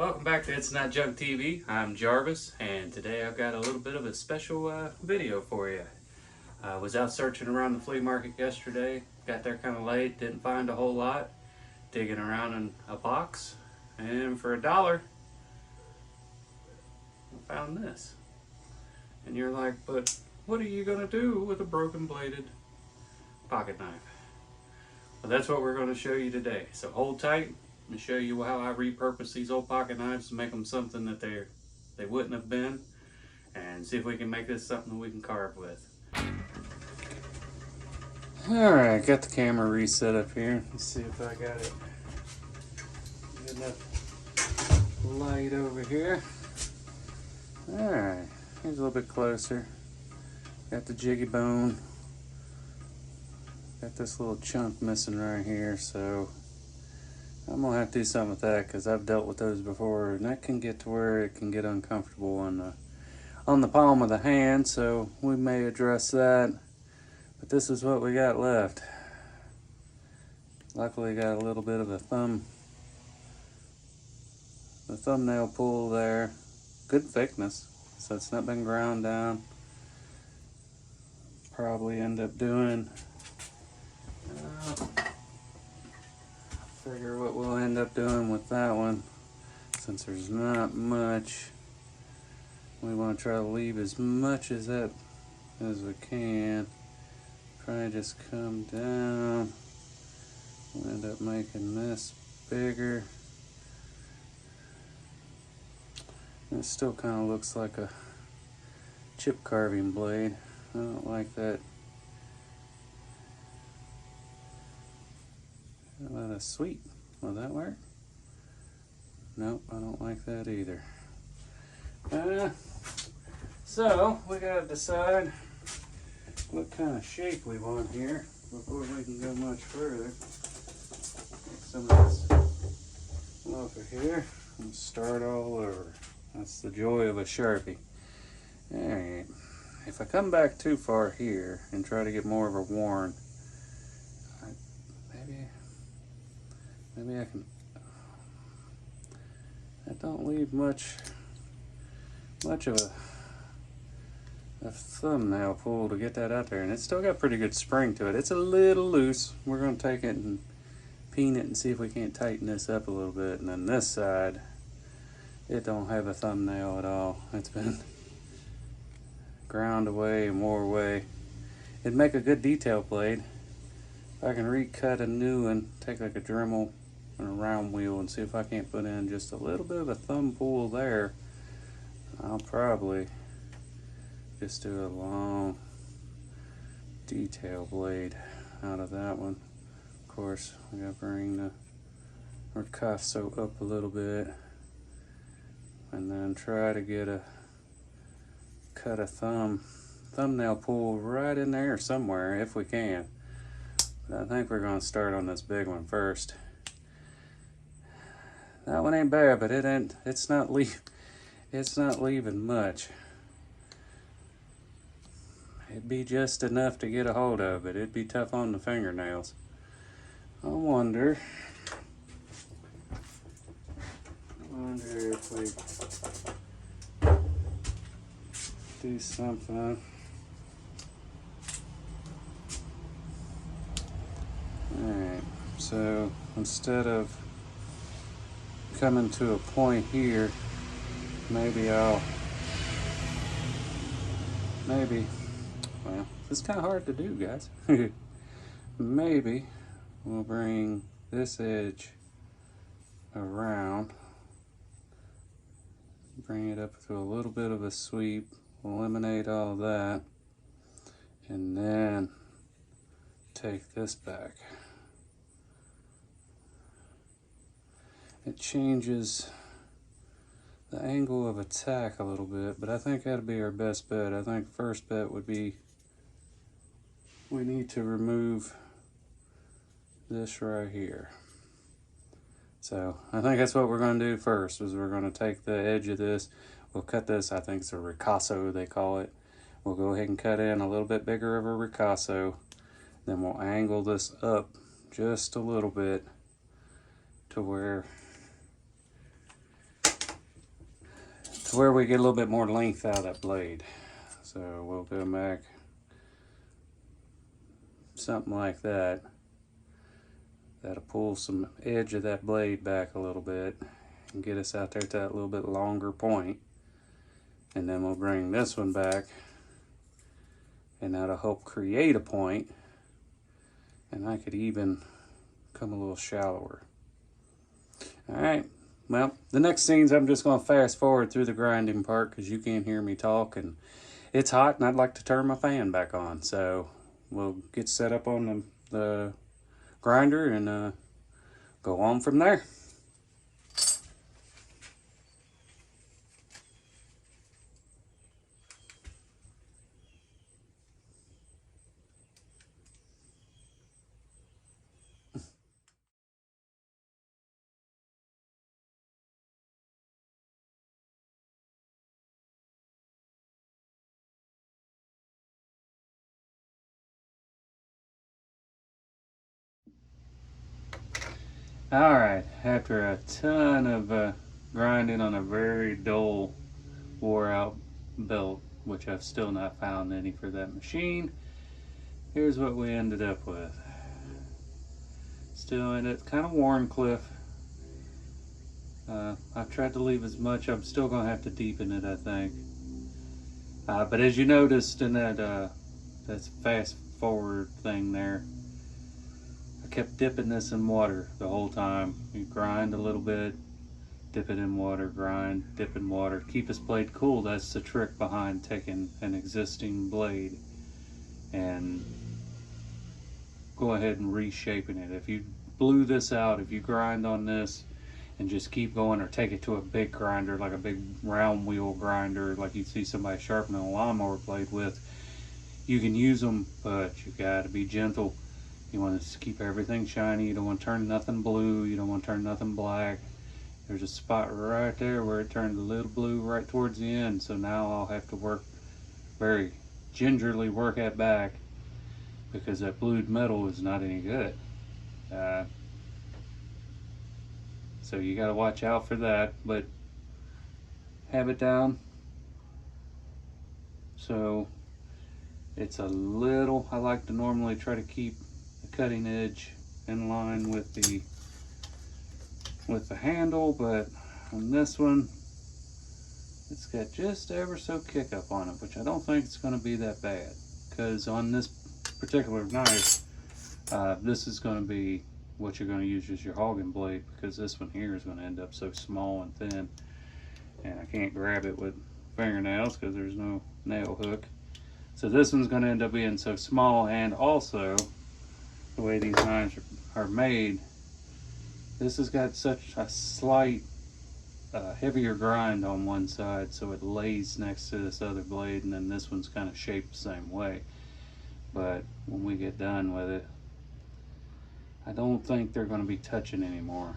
Welcome back to Itsnotjunktv. I'm Jarvis, and today I've got a little bit of a special video for you. I was out searching around the flea market yesterday, got there kind of late, didn't find a whole lot, digging around in a box, and for $1, I found this. And you're like, but what are you going to do with a broken bladed pocket knife? Well, that's what we're going to show you today. So hold tight and show you how I repurpose these old pocket knives to make them something that they wouldn't have been, and see if we can make this something we can carve with. Alright, got the camera reset up here. Let's see if I got it. Good enough light over here. Alright, here's a little bit closer. Got the jiggy bone. Got this little chunk missing right here, so I'm gonna have to do something with that because I've dealt with those before, and that can get to where it can get uncomfortable on the palm of the hand, so we may address that. But this is what we got left. Luckily got a little bit of the thumbnail pull there. Good thickness, so it's not been ground down. Probably end up doing figure what we'll end up doing with that one, since there's not much. We want to try to leave as much as that as we can. Try to just come down. We'll end up making this bigger. And it still kind of looks like a chip carving blade. I don't like that. Sweet. Will that work? Nope, I don't like that either. So we gotta decide what kind of shape we want here before we can go much further. Take some of this off of here and start all over. That's the joy of a Sharpie. Alright, if I come back too far here and try to get more of a worn, maybe I can. I don't leave much of a thumbnail pull to get that out there, and it's still got pretty good spring to it. It's a little loose. We're going to take it and peen it and see if we can't tighten this up a little bit. And then this side, it don't have a thumbnail at all. It's been ground away and wore away. It'd make a good detail blade. If I can recut a new one, take like a Dremel and a round wheel and see if I can't put in just a little bit of a thumb pull there, I'll probably just do a long detail blade out of that one. Of course, I gotta bring our cuffso up a little bit and then try to cut a thumbnail pull right in there somewhere if we can. But I think we're going to start on this big one first. That one ain't bad, but it's not leaving much. It'd be just enough to get a hold of, but it'd be tough on the fingernails. I wonder if we do something. Alright, so instead of coming to a point here, well, this is kind of hard to do, guys. Maybe we'll bring this edge around, bring it up to a little bit of a sweep, eliminate all that, and then take this back. It changes the angle of attack a little bit, but I think that'd be our best bet. I think first bet would be we need to remove this right here. So I think that's what we're going to do first, is we're going to take the edge of this. We'll cut this, I think it's a ricasso they call it. We'll go ahead and cut in a little bit bigger of a ricasso. Then we'll angle this up just a little bit to where where we get a little bit more length out of that blade. So we'll go back something like that. That'll pull some edge of that blade back a little bit and get us out there to that little bit longer point. And then we'll bring this one back, and that'll help create a point, and I could even come a little shallower. All right, well, the next scenes I'm just going to fast forward through the grinding part because you can't hear me talk, and it's hot and I'd like to turn my fan back on. So we'll get set up on the grinder and go on from there. All right, after a ton of grinding on a very dull, wore out belt, which I've still not found any for that machine, here's what we ended up with. Still in it, kind of worn, Cliff. I've tried to leave as much. I'm still going to have to deepen it, I think. But as you noticed in that fast forward thing there, I kept dipping this in water the whole time. You grind a little bit, dip it in water, grind, dip in water. Keep this blade cool. That's the trick behind taking an existing blade and go ahead and reshaping it. If you blew this out, if you grind on this and just keep going, or take it to a big grinder, like a big round wheel grinder, like you'd see somebody sharpening a lawnmower blade with, you can use them, but you gotta be gentle. You want to keep everything shiny. You don't want to turn nothing blue. You don't want to turn nothing black. There's a spot right there where it turned a little blue right towards the end. So now I'll have to work very gingerly, work that back, because that blued metal is not any good. So you got to watch out for that, but have it down. So it's a little, I like to normally try to keep the cutting edge in line with the handle, but on this one, it's got just ever so kick up on it, which I don't think it's going to be that bad, because on this particular knife, this is going to be what you're going to use as your hogging blade, because this one here is going to end up so small and thin, and I can't grab it with fingernails because there's no nail hook. So this one's going to end up being so small, and also the way these knives are made, this has got such a slight heavier grind on one side, so it lays next to this other blade, and then this one's kind of shaped the same way. But when we get done with it, I don't think they're going to be touching anymore,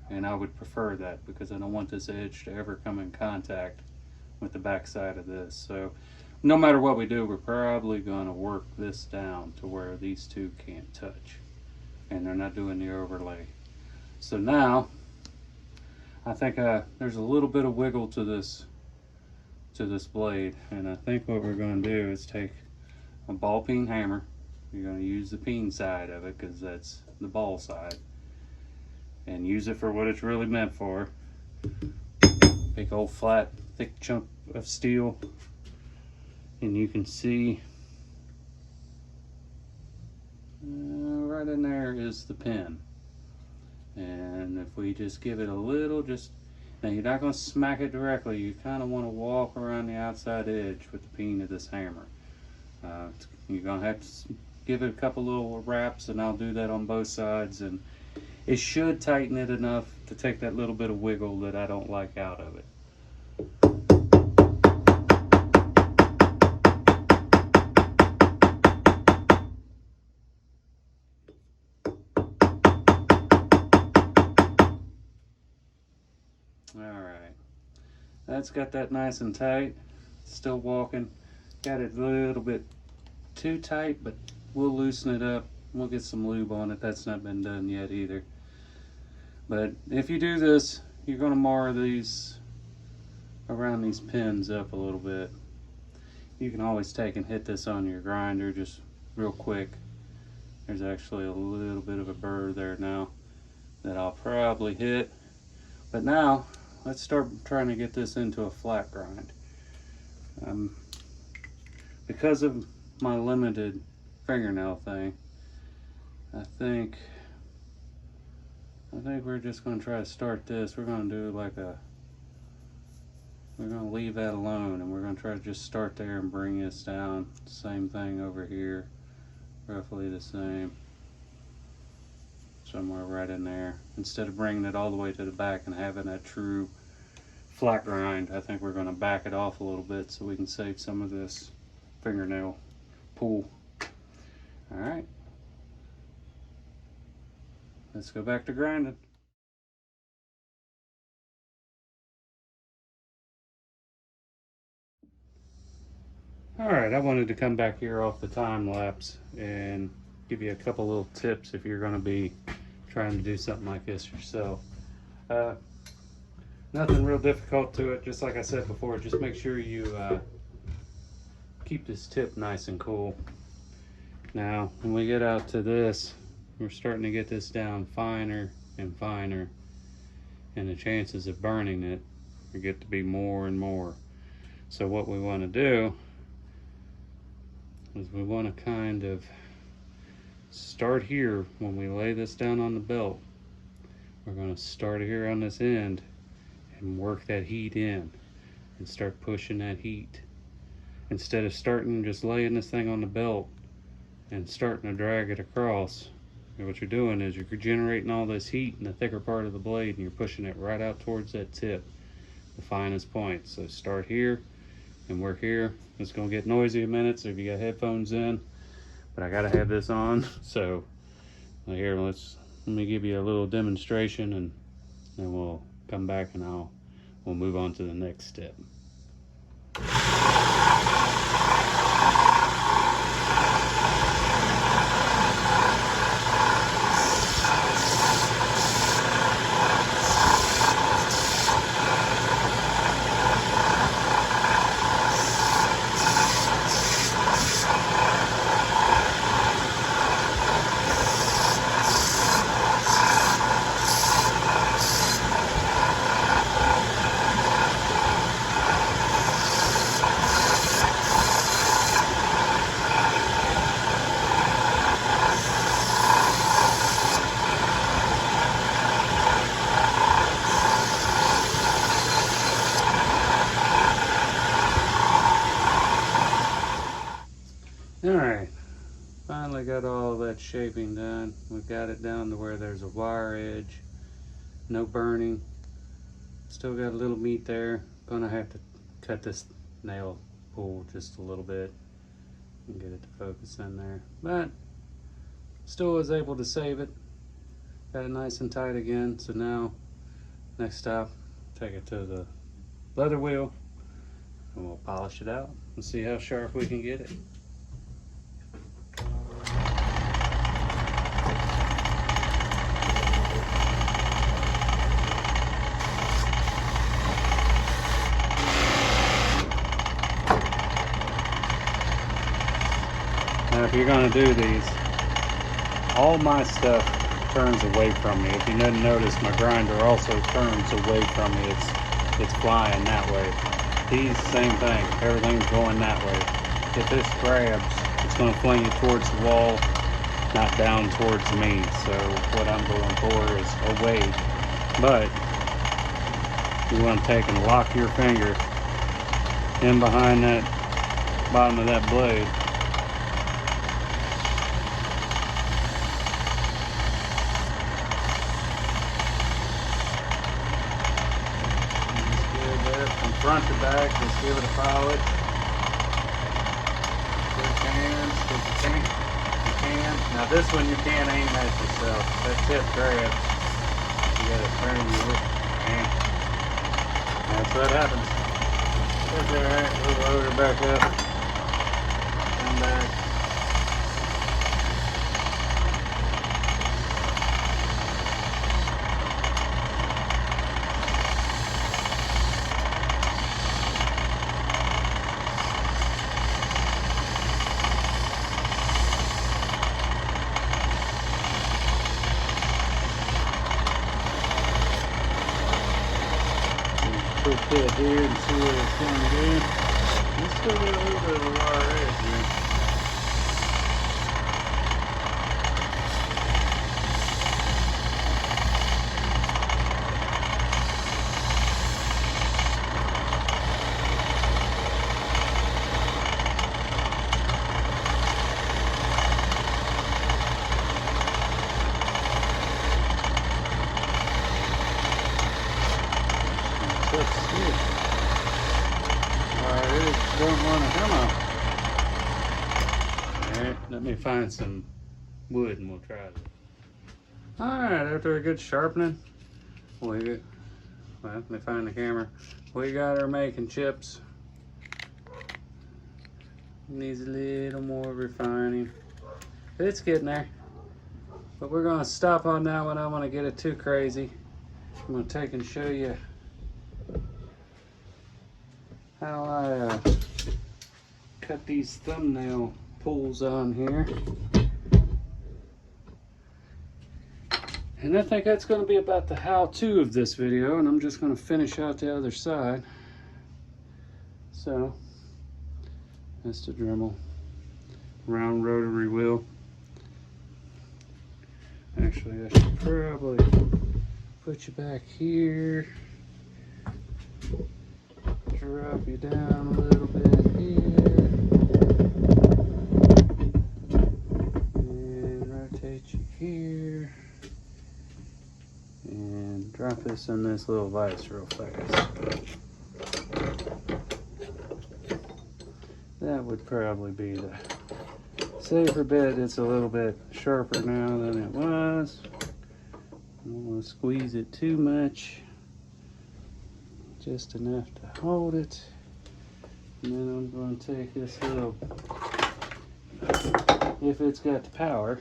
and I would prefer that because I don't want this edge to ever come in contact with the back side of this. So no matter what we do, we're probably going to work this down to where these two can't touch, and they're not doing the overlay. So now I think there's a little bit of wiggle to this blade, and I think what we're going to do is take a ball peen hammer. You're going to use the peen side of it because that's the ball side, and use it for what it's really meant for. Big old flat thick chunk of steel, and you can see right in there is the pin. And if we just give it a little, now you're not going to smack it directly, you kind of want to walk around the outside edge with the peen of this hammer. You're going to have to give it a couple little wraps, and I'll do that on both sides, and it should tighten it enough to take that little bit of wiggle that I don't like out of it. Alright, that's got that nice and tight. Still walking. Got it a little bit too tight, but we'll loosen it up. We'll get some lube on it. That's not been done yet either. But if you do this, you're going to mar these, around these pins up a little bit. You can always take and hit this on your grinder just real quick. There's actually a little bit of a burr there now that I'll probably hit. But now, let's start trying to get this into a flat grind. Because of my limited fingernail thing, I think we're just going to try to start this. We're going to do like we're going to leave that alone, and we're going to try to just start there and bring this down. Same thing over here, roughly the same. Somewhere right in there. Instead of bringing it all the way to the back and having that true flat grind, I think we're going to back it off a little bit so we can save some of this fingernail pull. All right, let's go back to grinding. All right, I wanted to come back here off the time lapse and give you a couple little tips if you're going to be trying to do something like this yourself. Nothing real difficult to it. Just like I said before, just make sure you keep this tip nice and cool. Now, when we get out to this, we're starting to get this down finer and finer, and the chances of burning it get to be more and more. So what we want to do is we want to kind of start here. When we lay this down on the belt, we're going to start here on this end and work that heat in and start pushing that heat. Instead of starting just laying this thing on the belt and starting to drag it across, what you're doing is you're generating all this heat in the thicker part of the blade, and you're pushing it right out towards that tip, the finest point. So start here and work here. It's going to get noisy a minute, so if you got headphones in, but I got to have this on. So here, let me give you a little demonstration, and then we'll come back and we'll move on to the next step. Alright, finally got all that shaping done. We've got it down to where there's a wire edge, no burning. Still got a little meat there. Gonna have to cut this nail pull just a little bit and get it to focus in there. But still was able to save it. Got it nice and tight again. So now, next stop, take it to the leather wheel and we'll polish it out and see how sharp we can get it. Now if you're going to do these, all my stuff turns away from me. If you didn't notice, my grinder also turns away from me. It's flying that way. These, same thing, everything's going that way. If this grabs, it's going to fling you towards the wall, not down towards me. So what I'm going for is away. But you want to take and lock your finger in behind that bottom of that blade. Front to back, just give it a polish. Switch hands, if you can. Now this one you can't aim at yourself. That tip grabs. You gotta turn your hand. That's what happens. That's alright, we'll load her back up. Come back. quick hit here and see what it's going to do. It's still got a little bit of a wire edge here. Let's see. Wire edge don't want to come off. Alright, let me find some wood and we'll try it. Alright, after a good sharpening, well, let me find the camera. We got our making chips. Needs a little more refining. It's getting there. But we're going to stop on that one. I don't want to get it too crazy. I'm going to take and show you how I cut these thumbnail pulls on here. And I think that's going to be about the how-to of this video, and I'm just going to finish out the other side. So, that's the Dremel round rotary wheel. Actually, I should probably put you back here, drop you down a little bit here, and rotate you here. And drop this in this little vise real fast. That would probably be the safer bet. It's a little bit sharper now than it was. I don't want to squeeze it too much. Just enough to hold it. And then I'm going to take this little, if it's got the power,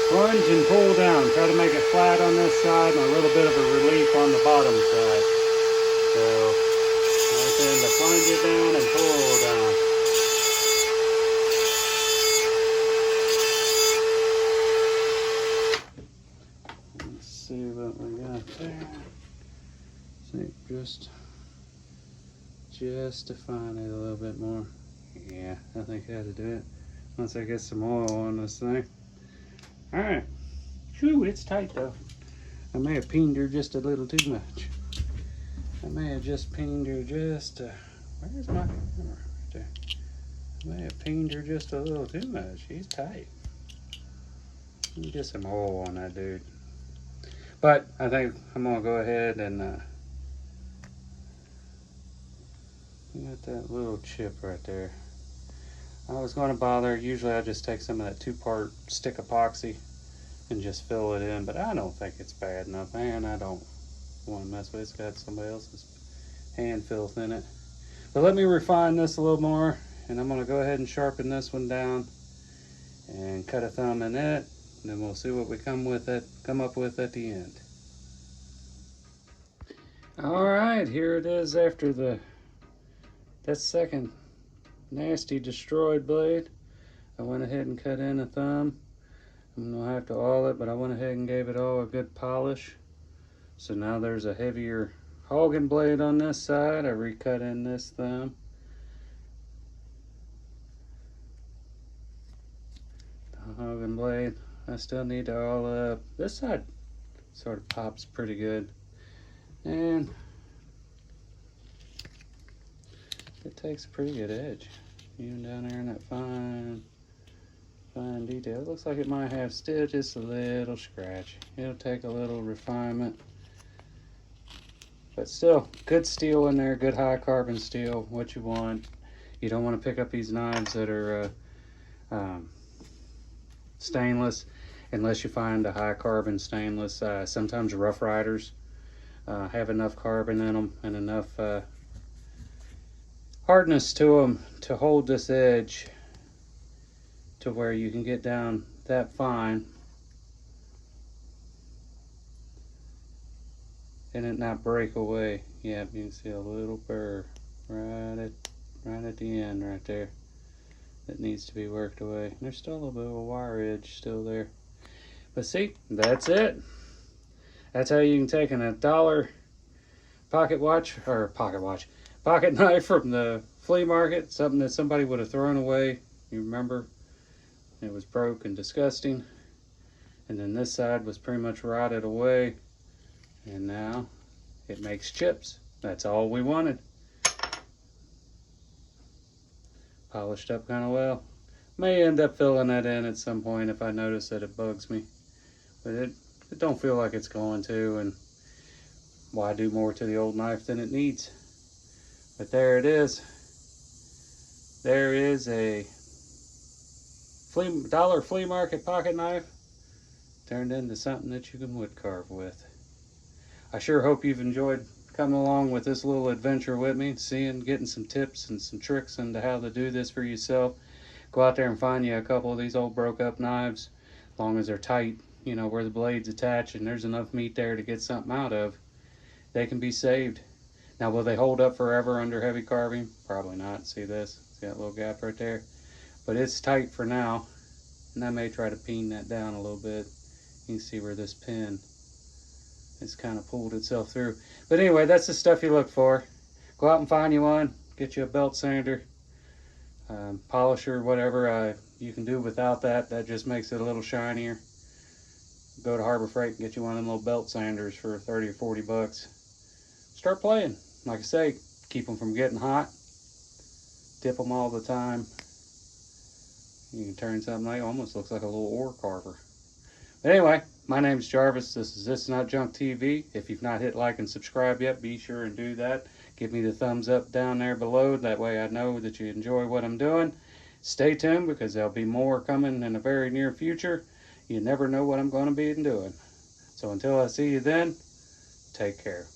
plunge and pull down. Try to make it flat on this side and a little bit of a relief on the bottom side. So, right then to plunge it down and pull down. Let's see what we got there. See, just define it a little bit more. Yeah, I think I had to do it. Once I get some oil on this thing. Alright. Phew, it's tight though. I may have peened her just a little too much. I may have just peened her just where's my camera? Right there. I may have peened her just a little too much. She's tight. Let me get some oil on that dude. But I think I'm gonna go ahead and got that little chip right there. I was going to bother, usually I just take some of that 2-part stick epoxy and just fill it in, but I don't think it's bad enough, and I don't want to mess with it. It's got somebody else's hand filth in it. But let me refine this a little more, and I'm going to go ahead and sharpen this one down and cut a thumb in it, and then we'll see what we come up with at the end. Alright, here it is after that second nasty destroyed blade. I went ahead and cut in a thumb. I'm gonna have to oil it, but I went ahead and gave it all a good polish. So now there's a heavier hogging blade on this side. I recut in this thumb. The hogging blade, I still need to oil up. This side sort of pops pretty good. And it takes a pretty good edge. Even down there in that fine detail. It looks like it might have still just a little scratch. It'll take a little refinement. But still, good steel in there, good high carbon steel, what you want. You don't want to pick up these knives that are stainless unless you find a high carbon stainless. Sometimes Rough Riders have enough carbon in them and enough hardness to them to hold this edge to where you can get down that fine and it not break away. Yeah, you can see a little burr right at the end right there that needs to be worked away. There's still a little bit of a wire edge still there. But see, that's it. That's how you can take a $1 pocket knife from the flea market, something that somebody would have thrown away. You remember, it was broke and disgusting. And then this side was pretty much rotted away. And now it makes chips. That's all we wanted. Polished up kind of well. May end up filling that in at some point if I notice that it bugs me. But it don't feel like it's going to, and why do more to the old knife than it needs? But there it is. There is a dollar flea market pocket knife turned into something that you can wood carve with. I sure hope you've enjoyed coming along with this little adventure with me, getting some tips and some tricks into how to do this for yourself. Go out there and find you a couple of these old broke up knives, as long as they're tight, you know, where the blade's attached and there's enough meat there to get something out of. They can be saved. Now, will they hold up forever under heavy carving? Probably not. See this? See that little gap right there? But it's tight for now, and I may try to peen that down a little bit. You can see where this pin has kind of pulled itself through. But anyway, that's the stuff you look for. Go out and find you one. Get you a belt sander, polisher, whatever you can do without that. That just makes it a little shinier. Go to Harbor Freight and get you one of them little belt sanders for 30 or 40 bucks. Start playing. Like I say, keep them from getting hot. Dip them all the time. You can turn something like, almost looks like a little ore carver. But anyway, my name's Jarvis. This is Itsnotjunktv. If you've not hit like and subscribe yet, be sure and do that. Give me the thumbs up down there below. That way I know that you enjoy what I'm doing. Stay tuned because there'll be more coming in the very near future. You never know what I'm going to be doing. So until I see you then, take care.